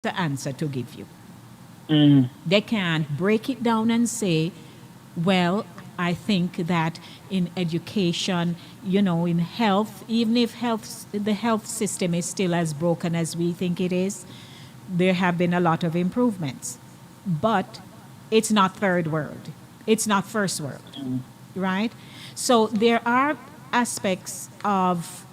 the answer to give you. Mm, They can't break it down and say, well, I think that in education, in health, even if the health system is still as broken as we think it is, there have been a lot of improvements. But it's not third world. It's not first world, mm, right? So there are aspects of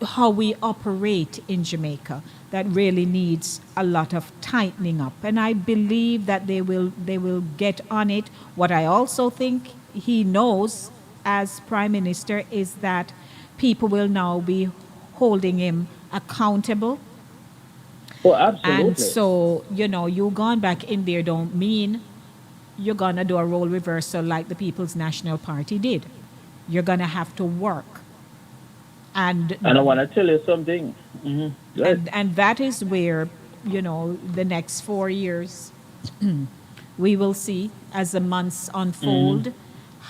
how we operate in Jamaica that really needs a lot of tightening up, and I believe that they will get on it. What I also think he knows as prime minister is that people will now be holding him accountable, oh, and absolutely. so you gone back in there don't mean you're gonna do a role reversal like the People's National Party did. You're gonna have to work, And I and want to tell you something. Good. and that is where the next 4 years we will see as the months Mm-hmm. unfold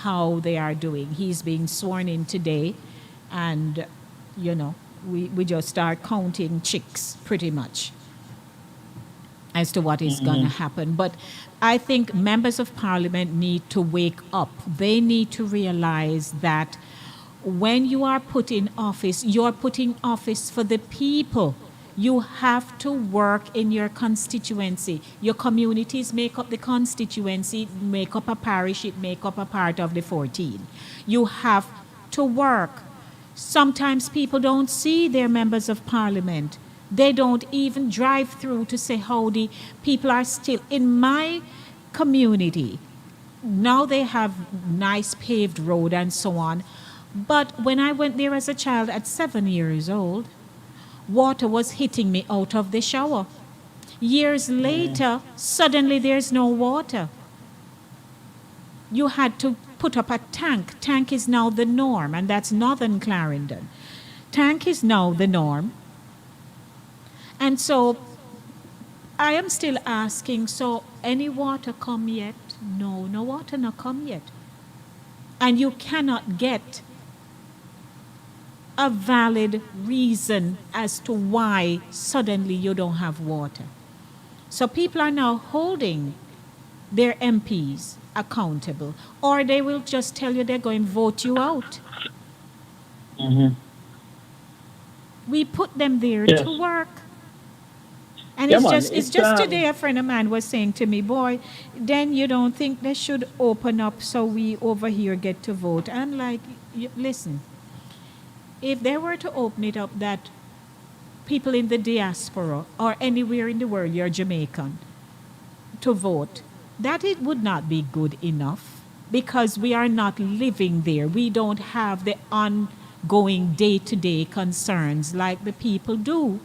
how they are doing. He's being sworn in today, and you know we just start counting chicks pretty much as to what is going to Mm-hmm. happen. But I think members of parliament need to wake up. They need to realize that when you are put in office, you're put in office for the people. You have to work in your constituency. Your communities make up the constituency, make up a parish, it make up a part of the 14. You have to work. Sometimes people don't see their members of parliament. They don't even drive through to say howdy. People are still in my community. Now they have nice paved road and so on. But when I went there as a child at 7 years old, water was hitting me out of the shower. Years Mm-hmm. later, suddenly there's no water. You had to put up a tank. Tank is now the norm, and that's Northern Clarendon. Tank is now the norm. And so I am still asking, so any water come yet? No, no water not come yet. And you cannot get a valid reason as to why suddenly you don't have water. So people are now holding their MPs accountable, or they will just tell you they're going to vote you out. Mm-hmm. We put them there Yes. to work. And Yeah, it's man. just it's It's just today a friend of mine was saying to me, boy, then you don't think they should open up so we over here get to vote. I'm like, listen, if they were to open it up that people in the diaspora or anywhere in the world you're Jamaican to vote, that it would not be good enough because we are not living there. We don't have the ongoing day to day concerns like the people do.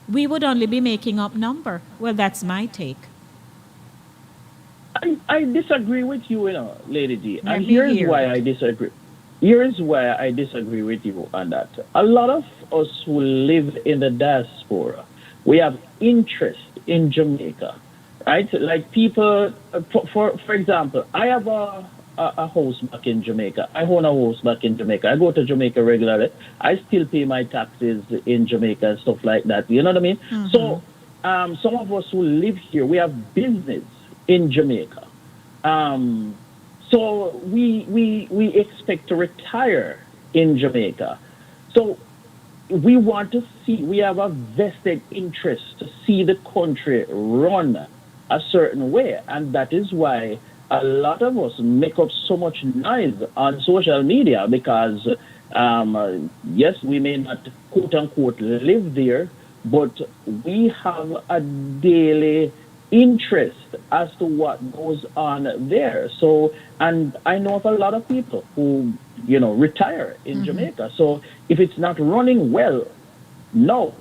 We would only be making up number. Well, that's my take. I disagree with you, Lady G. And Let me here's hear why it. I disagree. Here's why I disagree with you on that. A lot of us who live in the diaspora, we have interest in Jamaica, right? Like people, for example, I have a house back in Jamaica. I own a house back in Jamaica. I go to Jamaica regularly. I still pay my taxes in Jamaica and stuff like that. You know what I mean? So, some of us who live here, we have business in Jamaica. Um, so we expect to retire in Jamaica. So we want to see, we have a vested interest to see the country run a certain way. And that is why a lot of us make up so much noise on social media because, yes, we may not quote unquote live there, but we have a daily interest as to what goes on there. So, and I know of a lot of people who, retire in Jamaica. So if it's not running well, no.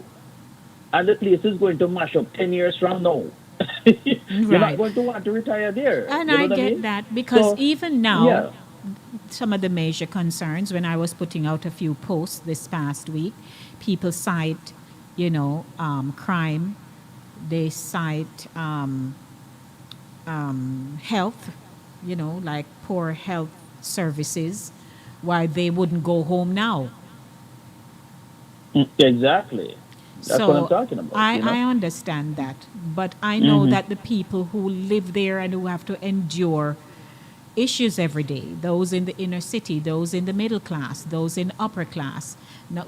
And the place is going to mash up 10 years from now. You're not Right. going to want to retire there. And You know I what I get mean? that because So, even now, yeah. some of the major concerns, when I was putting out a few posts this past week, people cite, crime, they cite health, like poor health services, why they wouldn't go home now. Exactly. That's what I'm So talking about, you I know? understand that, but I know Hmm. that the people who live there and who have to endure issues every day, those in the inner city, those in the middle class, those in upper class, no,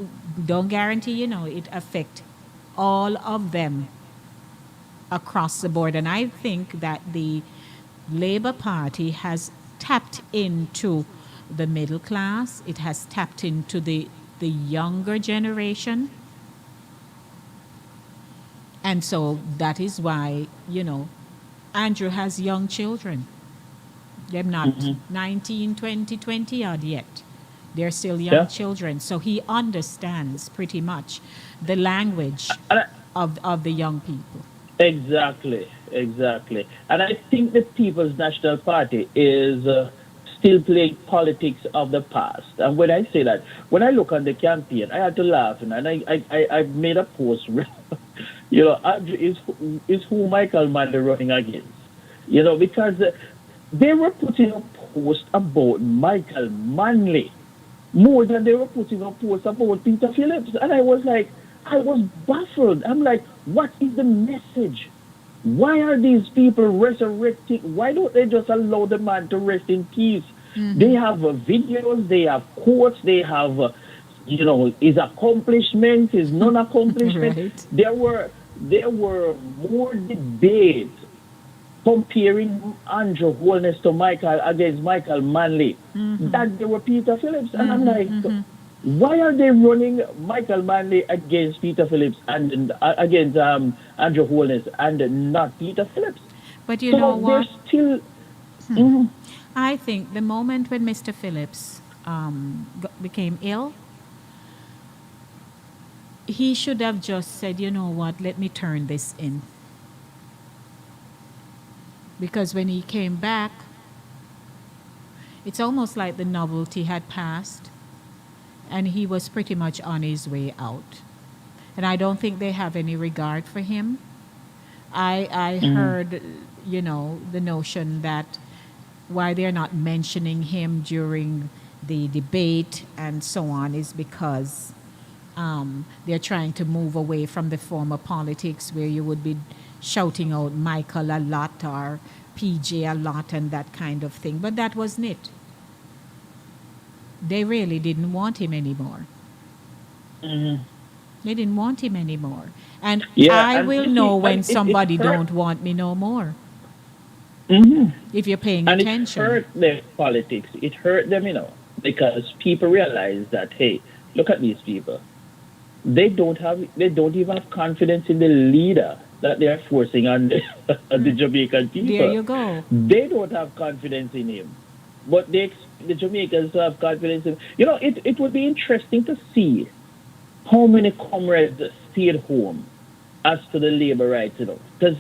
don't guarantee, it affect all of them across the board. And I think that the Labour Party has tapped into the middle class, it has tapped into the younger generation. And so that is why, Andrew has young children. They're not Hmm. 19, 20, 20 odd yet. They're still young Yeah. children. So he understands pretty much the language And of the young people. exactly, exactly. And I think the People's National Party is still playing politics of the past. And when I say that, when I look on the campaign, I had to laugh, and I made a post. Andrew is who Michael Manley running against. Because they were putting a post about Michael Manley more than they were putting up posts about Peter Phillips. And I was like, I was baffled. I'm like, what is the message? Why are these people resurrecting? Why don't they just allow the man to rest in peace? They have videos, they have quotes, they have, his accomplishments, his non-accomplishment. Right. There were more debates comparing Andrew Holness to Michael against Michael Manley that they were Peter Phillips. And I'm like, why are they running Michael Manley against Peter Phillips and against Andrew Holness and not Peter Phillips? But you know So they're what? still. Mhm. I think the moment when Mr. Phillips became ill, he should have just said, you know what, let me turn this in. Because when he came back, it's almost like the novelty had passed and he was pretty much on his way out. And I don't think they have any regard for him. I Mhm. heard, the notion that why they're not mentioning him during the debate and so on is because they're trying to move away from the form of politics where you would be shouting out Michael a lot or PJ a lot and that kind of thing. But that wasn't it. They really didn't want him anymore. Mhm. They didn't want him anymore. And Yeah, I and will you know see, when and it somebody hurt. don't want me no more. Mhm. If you're paying And it attention. hurt their politics. It hurt them, because people realize that, hey, look at these people. They don't even have confidence in the leader that they are forcing on the Jamaican There people. you go. They don't have confidence in him, but they expect the Jamaicans to have confidence in. It would be interesting to see how many comrades stayed home as to the labor rights, because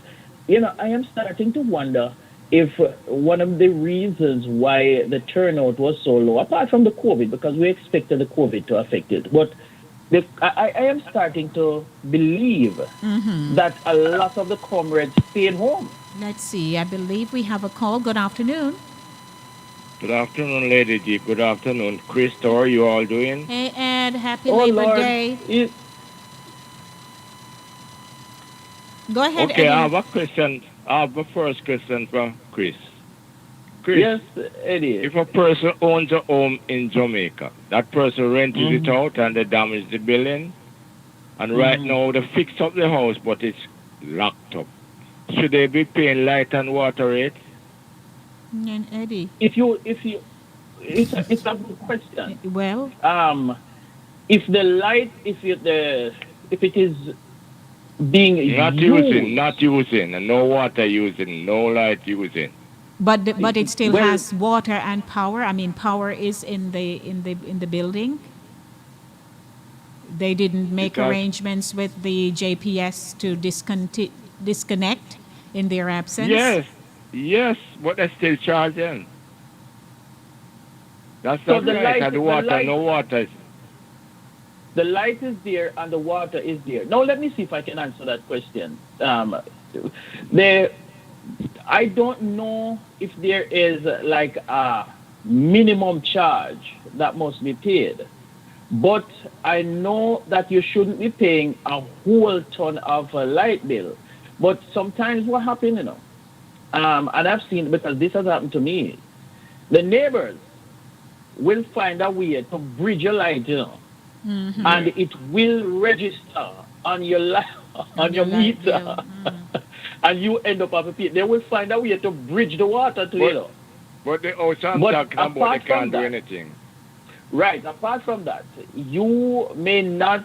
I am starting to wonder if one of the reasons why the turnout was so low, apart from the COVID, because we expected the COVID to affect it, but I am starting to believe that a lot of the comrades stayed home. Let's see. I believe we have a call. Good afternoon. Good afternoon, Lady G. Good afternoon, Chris. How are you all doing? Hey, Ed. Happy Oh Labor Lord, Day. Go ahead, Okay, I Eddie. have a question. I have a first question for Chris. Chris, yes, Eddie. if a person owns a home in Jamaica, that person rented it Hmm. out and they damaged the building, and right Hmm. now they fix up the house, but it's locked up. Should they be paying light and water rates? And Eddie. If you, it's a good question. Well, Um, if the light, if it is being Not using, used, not using, and no water using, no light using. but it still well, has water and power. I mean, power is in the building. They didn't It make has, arrangements with the JPS to disconnect in their absence. yes, yes, but they still charging. That's so not right. And the the water, light no water. the light is there and the water is there. Now let me see if I can answer that question. The I don't know if there is like a minimum charge that must be paid, But I know that you shouldn't be paying a whole ton of a light bill. But sometimes what happens, and I've seen because this has happened to me. The neighbors will find a way to bridge your light, Mm-hmm. and Yeah. it will register on your On on your your light meter, bill. Mm. and you end up having to pay. They will find a way to bridge the water to But you. but the house I'm But talking about, they apart from can't do that, anything. right? Apart from that, you may not.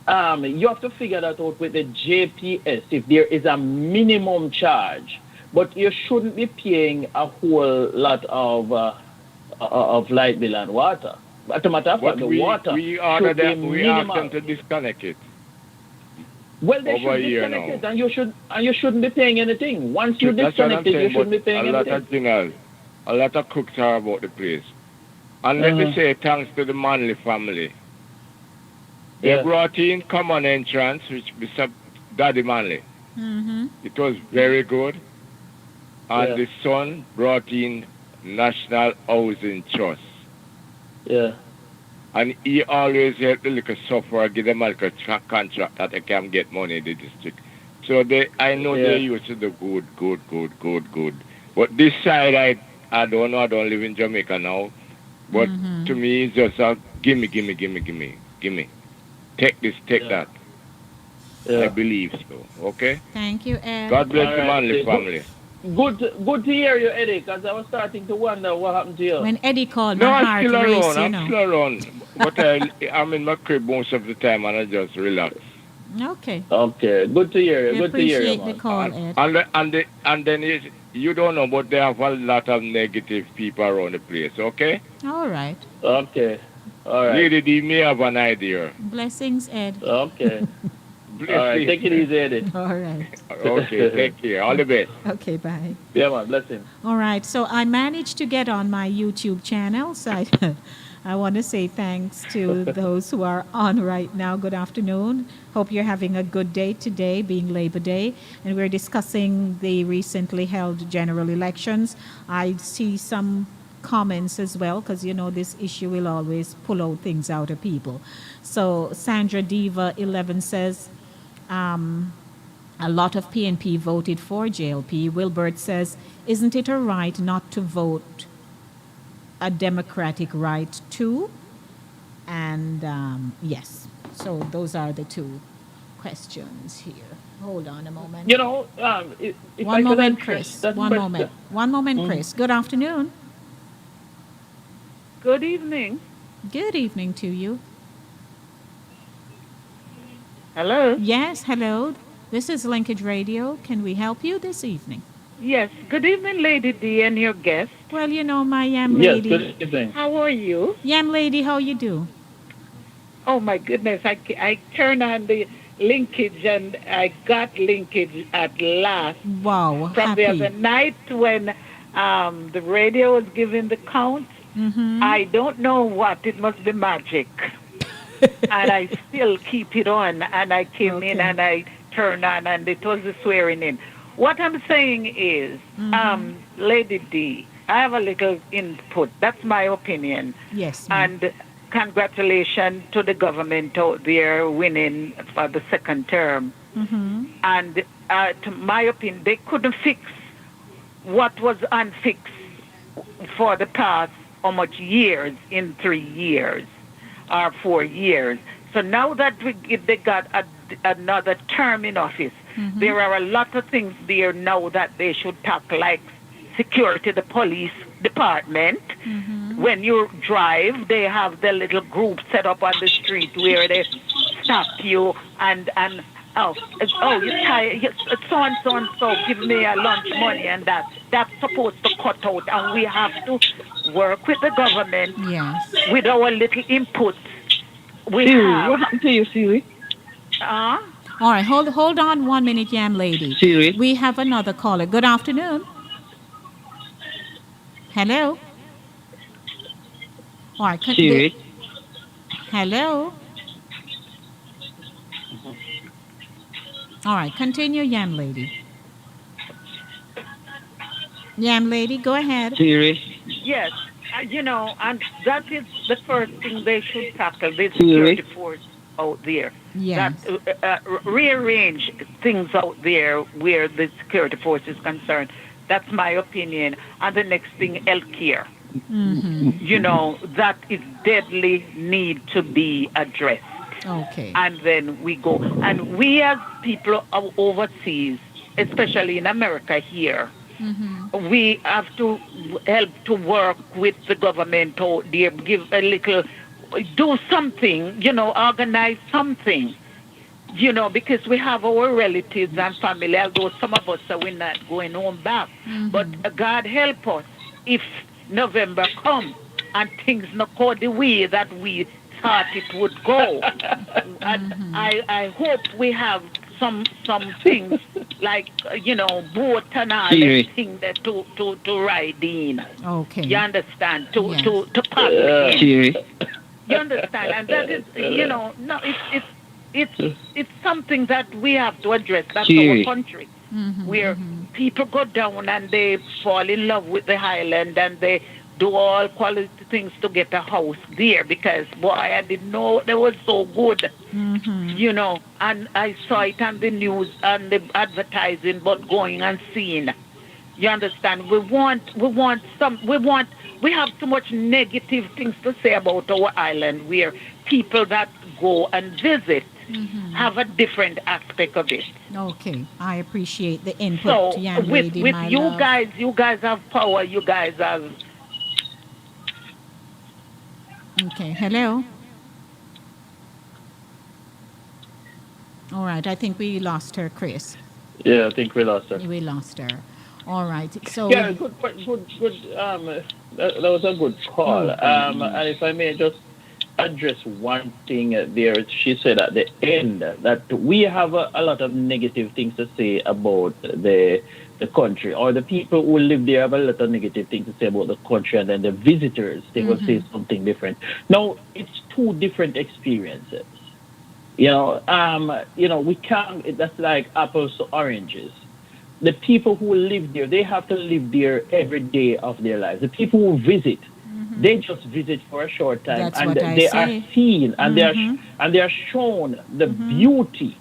You have to figure that out with the JPS if there is a minimum charge, but you shouldn't be paying a whole lot of light bill and water. As a matter of fact, But the we water we order should be them. We ask them minimal. to disconnect it Well, they over a should year disconnect now. it, and you shouldn't be paying anything. Once you That's what disconnect I'm it, you saying. But shouldn't be a paying lot anything. of things, a lot of cooks are about the place. And let me Uh-huh. say thanks to the Manley family. They Yeah, brought in common entrance, which Mr. Daddy Manley. Mm-hmm. It was very good. And yeah, the son brought in National Housing Trust. yeah, And he always help the little sufferer, give them a little contract that they can get money in the district. So I know they yeah. used to do good, good, good, good, good. But this side, I don't know, I don't live in Jamaica now. But Mm-hmm. to me, it's just a gimme, gimme, gimme, gimme, gimme. Take this, take Yeah, that. I yeah. believe so. Okay? Thank you, Ed. God All bless the right. Manley family. Good to hear you, Eddie, because I was starting to wonder what happened to you. When Eddie called, No, my I'm heart still raced, around. you I'm know. still around. But I'm in my crib most of the time and I just relax. Okay. Okay, good to hear you. We Good to hear you, appreciate the man. call, Ed. And then you don't know, but they have a lot of negative people around the place. Okay, All right. Okay, all right. Lady D may have an idea. Blessings, Ed. Okay, all right. Blessings. Take it easy, Eddie. All right. Okay, take care. All the best. Okay, bye. Yeah, man. Blessings. All right. So I managed to get on my YouTube channel. So I want to say thanks to those who are on right now. Good afternoon. Hope you're having a good day today, being Labor Day. And we're discussing the recently held general elections. I see some comments as well, because this issue will always pull out things out of people. So Sandra Diva 11 says, a lot of PNP voted for JLP. Wilbert says, isn't it a right not to vote, a democratic right too? And yes, so those are the two questions here. Hold on a moment. If I One could moment, address Chris. that One question. moment. One moment, Mm. Chris. Good afternoon. Good evening. Good evening to you. Hello. Yes, hello. This is Linkage Radio. Can we help you this evening? Yes. Good evening, Lady D, and your guest. Well, my yam Yes, lady. good evening. How are you? Yam lady, how you do? Oh my goodness! I turned on the linkage and I got linkage at last. Wow, From the other happy. night when the radio was giving the count, Mm-hmm. I don't know what. It must be magic. And I still keep it on. And I came in Okay. and I turned on, and it was the swearing in. What I'm saying is, Mm-hmm. Lady D, I have a little input. That's my opinion. Yes, ma'am. And congratulations to the government out there winning for the second term. Mm-hmm. And to my opinion, they couldn't fix what was unfixed for the past how much years in 3 years or 4 years. So now that they got another term in office, there are a lot of things there now that they should tackle, like security, the police department. When you drive, they have their little group set up on the street where they stop you and you tired, so and so give me a lunch money, and that's supposed to cut out, and we have to work with the government Yes. with our little input we Siri, what have. happened to you, Siri? Uh, All right, hold on 1 minute, yam lady. Siri? We have another caller. Good afternoon. Hello. All right. Siri? Hello. All right, continue, yam lady. Yam lady, go ahead. Siri? yes, and that is the first thing they should tackle the Theory. security force out there. That Yes. rearrange things out there where the security force is concerned. That's my opinion. And the next thing, healthcare. You know, that is deadly need to be addressed. Okay. And then we go. And we as people overseas, especially in America here, we have to help to work with the government out there, give a little, do something, you know, organize something, you know, because we have our relatives and family, although some of us are we're not going home back. But God help us if November comes and things not go the way that we thought it would go. And I hope we have some things like you know, boat and all Theory. things that to ride in. Okay. You understand? Yes. To pass in. Theory. You understand? And that is, you know, no, it's something that we have to address. That's Theory. our country, where people go down and they fall in love with the island and they do all quality things to get a house there because, boy, I didn't know they were so good, you know. And I saw it on the news and the advertising, but going and seeing. You understand? We have so much negative things to say about our island where people that go and visit have a different aspect of it. Okay. I appreciate the input, So young with lady, my you love. you guys have power, you guys have. Okay. Hello. All right. I think we lost her, Chris. Yeah, I think we lost her. We lost her. All right. So Yeah, good. That was a good call. And if I may just address one thing there, she said at the end that we have a lot of negative things to say about the country, or the people who live there have a lot of negative things to say about the country, and then the visitors they will say something different. Now it's two different experiences. We can't. That's like apples to oranges. The people who live there, they have to live there every day of their lives. The people who visit, they just visit for a short time, That's and what I they say. are seen and they are shown the beauty.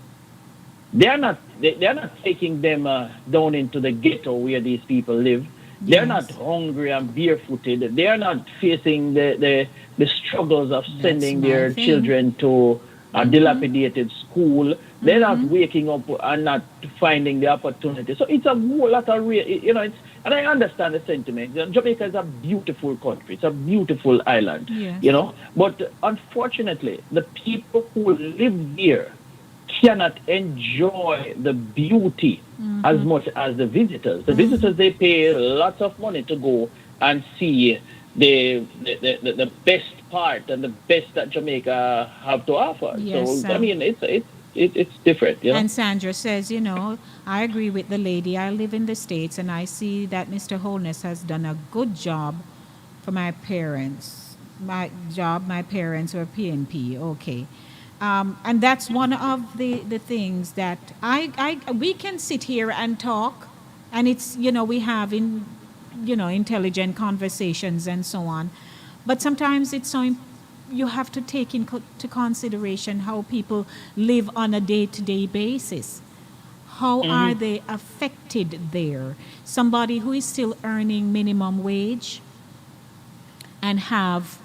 They are not taking them down into the ghetto where these people live. They're not Yes. hungry and barefooted. They are not facing the struggles of sending my their thing. children to a dilapidated school. They're not waking up and not finding the opportunity. So it's a whole lot of and I understand the sentiment. Jamaica is a beautiful country. It's a beautiful island. Yes. But unfortunately, the people who live there cannot enjoy the beauty as much as the visitors. The visitors, they pay lots of money to go and see the best part and the best that Jamaica have to offer. Yes, So I mean, it's different. And Sandra says, I agree with the lady. I live in the States and I see that Mr. Holness has done a good job for my parents. My parents were PNP. Okay. And that's one of the things that we can sit here and talk, and it's, we have intelligent conversations and so on. But sometimes you have to take into consideration how people live on a day-to-day basis. How are they affected there? Somebody who is still earning minimum wage and have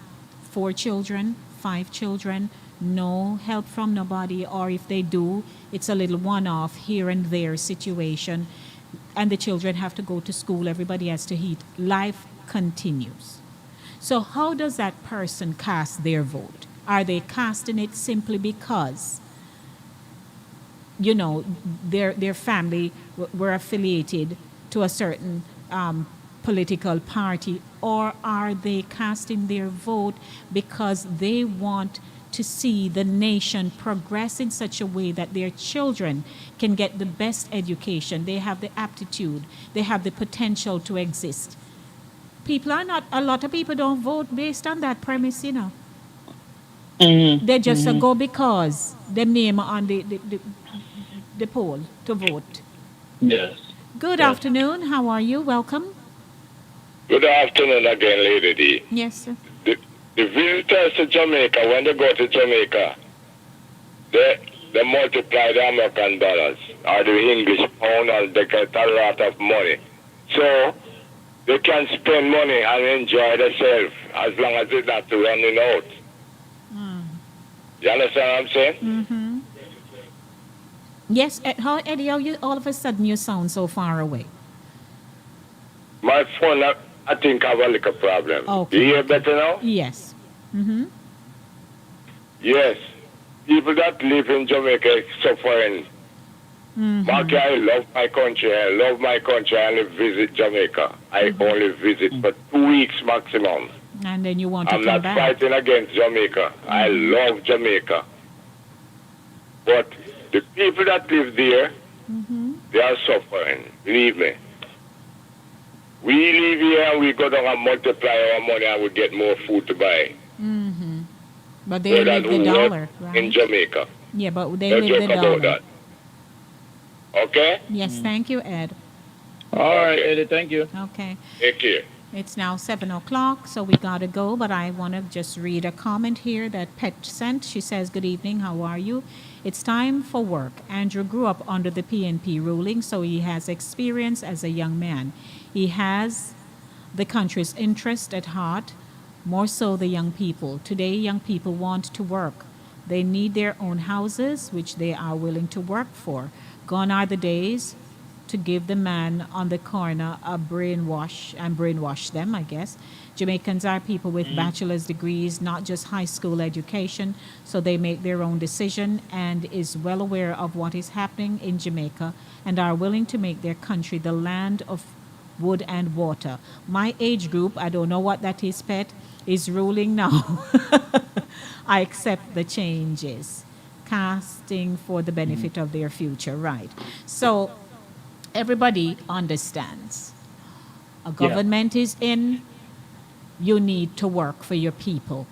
4 children, 5 children, no help from nobody, or if they do, it's a little one-off here and there situation, and the children have to go to school, everybody has to eat. Life continues. So how does that person cast their vote? Are they casting it simply because, their family were affiliated to a certain political party, or are they casting their vote because they want to see the nation progress in such a way that their children can get the best education, they have the aptitude, they have the potential to exist? A lot of people don't vote based on that premise, They just go because they name on the poll to vote. Yes. Good Yes. afternoon. How are you? Welcome. Good afternoon again, Lady D. Yes, sir. The visitors to Jamaica, when they go to Jamaica, they multiply the American dollars or the English pound and they get a lot of money. So they can spend money and enjoy themselves as long as it's not running out. You understand what I'm saying? Yes, Eddie, how you all of a sudden you sound so far away? My phone, I think I have a little problem. Okay. You hear better now? Yes. Yes. People that live in Jamaica are suffering. Marky, I love my country. I love my country. I only visit Jamaica. I only visit for 2 weeks maximum. And then you want to I'm come not back. fighting against Jamaica. I love Jamaica. But the people that live there, they are suffering. Believe me. We live here and we go down and multiply our money and we get more food to buy. But they live the dollar, right? In Jamaica. Yeah, but they Don't live the joke about dollar. that. Okay? Yes, thank you, Ed. All right, Okay. Eddie, thank you. Okay. Take care. It's now 7 o'clock, so we gotta go, but I want to just read a comment here that Pet sent. She says, "Good evening, how are you? It's time for work. Andrew grew up under the PNP ruling, so he has experience as a young man. He has the country's interest at heart, more so the young people. Today, young people want to work. They need their own houses, which they are willing to work for. Gone are the days to give the man on the corner a brainwash them, I guess. Jamaicans are people with bachelor's degrees, not just high school education, so they make their own decision and is well aware of what is happening in Jamaica and are willing to make their country the land of wood and water. My age group, I don't know what that is, Pet, is ruling now. I accept the changes, casting for the benefit of their future, right? So everybody understands. A government is in, you need to work for your people.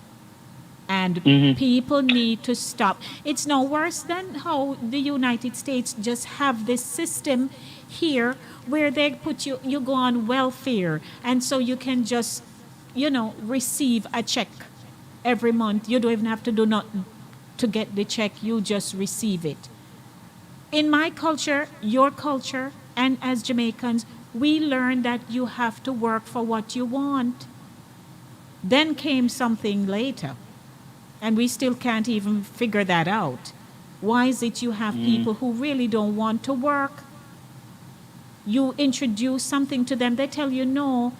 And people need to stop. It's no worse than how the United States just have this system here where they put you go on welfare. And so you can just, receive a check every month. You don't even have to do nothing to get the check. You just receive it. In my culture, your culture, and as Jamaicans, we learn that you have to work for what you want. Then came something later, and we still can't even figure that out. Why is it you have people who really don't want to work? You introduce something to them, they tell you, no,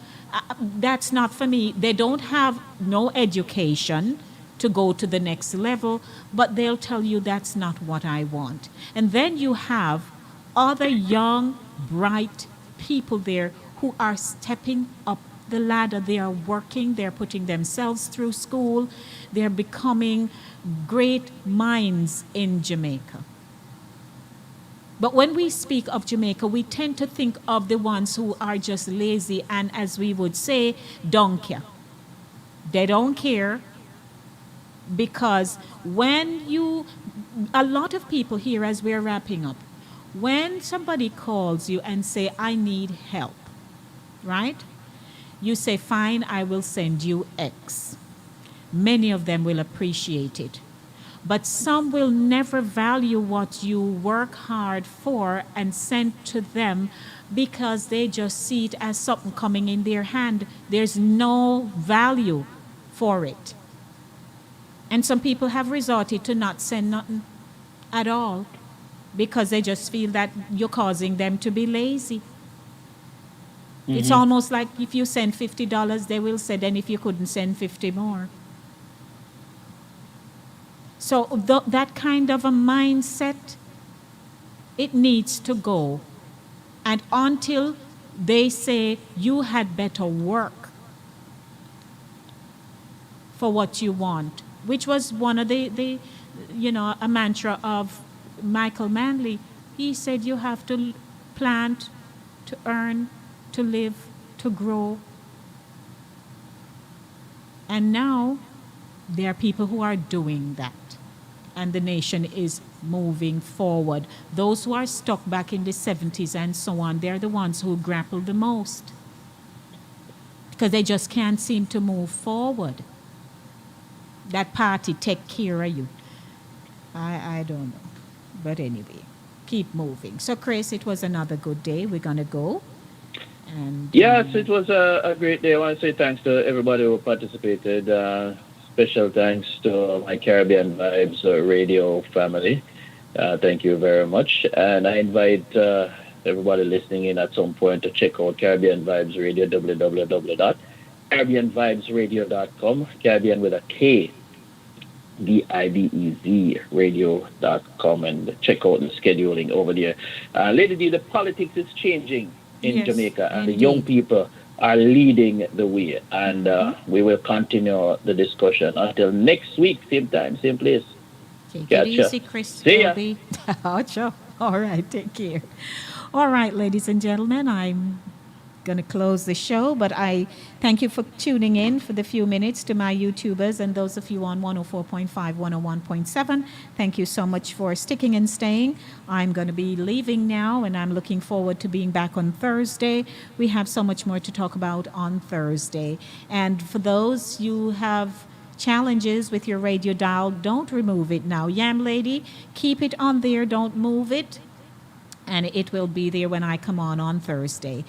that's not for me. They don't have no education to go to the next level, but they'll tell you that's not what I want. And then you have other young, bright people there who are stepping up the ladder. They are working, they're putting themselves through school, they're becoming great minds in Jamaica. But when we speak of Jamaica, we tend to think of the ones who are just lazy and, as we would say, don't care. They don't care because a lot of people here, as we're wrapping up, when somebody calls you and say, I need help, right? You say, fine, I will send you X. Many of them will appreciate it. But some will never value what you work hard for and send to them because they just see it as something coming in their hand. There's no value for it. And some people have resorted to not send nothing at all because they just feel that you're causing them to be lazy. It's almost like if you send $50, they will say, then if you couldn't send 50 more. So that kind of a mindset, it needs to go. And until they say you had better work for what you want, which was one of the a mantra of Michael Manley. He said you have to plant, to earn, to live, to grow. And now there are people who are doing that. And the nation is moving forward. Those who are stuck back in the 70s and so on, they're the ones who grapple the most. Because they just can't seem to move forward. that party take care of you. I don't know. But anyway, keep moving. So, Chris, it was another good day. We're going to go. And Yes, it was a great day. I want to say thanks to everybody who participated. Special thanks to my Caribbean Vibes radio family. Thank you very much. And I invite everybody listening in at some point to check out Caribbean Vibes Radio, www.caribbeanvibesradio.com, Caribbean with a K, Dibez radio.com, and check out the scheduling over there. Lady D, the politics is changing in yes, Jamaica, and the indeed. young people are leading the way. And we will continue the discussion until next week, same time, same place. Take it Gotcha. easy, Chris. See ya. Colby. Sure. All right, take care. All right, ladies and gentlemen, I'm going to close the show, but I thank you for tuning in for the few minutes to my YouTubers and those of you on 104.5, 101.7. Thank you so much for sticking and staying. I'm going to be leaving now, and I'm looking forward to being back on Thursday. We have so much more to talk about on Thursday. And for those you have challenges with your radio dial, don't remove it now. Yam Lady, keep it on there, don't move it, and it will be there when I come on Thursday.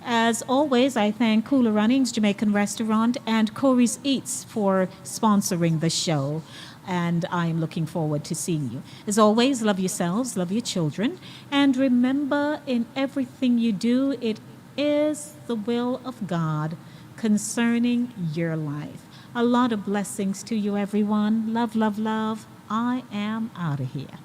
As always, I thank Cooler Runnings, Jamaican Restaurant, and Corey's Eats for sponsoring the show. And I'm looking forward to seeing you. As always, love yourselves, love your children, and remember in everything you do, it is the will of God concerning your life. A lot of blessings to you, everyone. Love, love, love. I am out of here.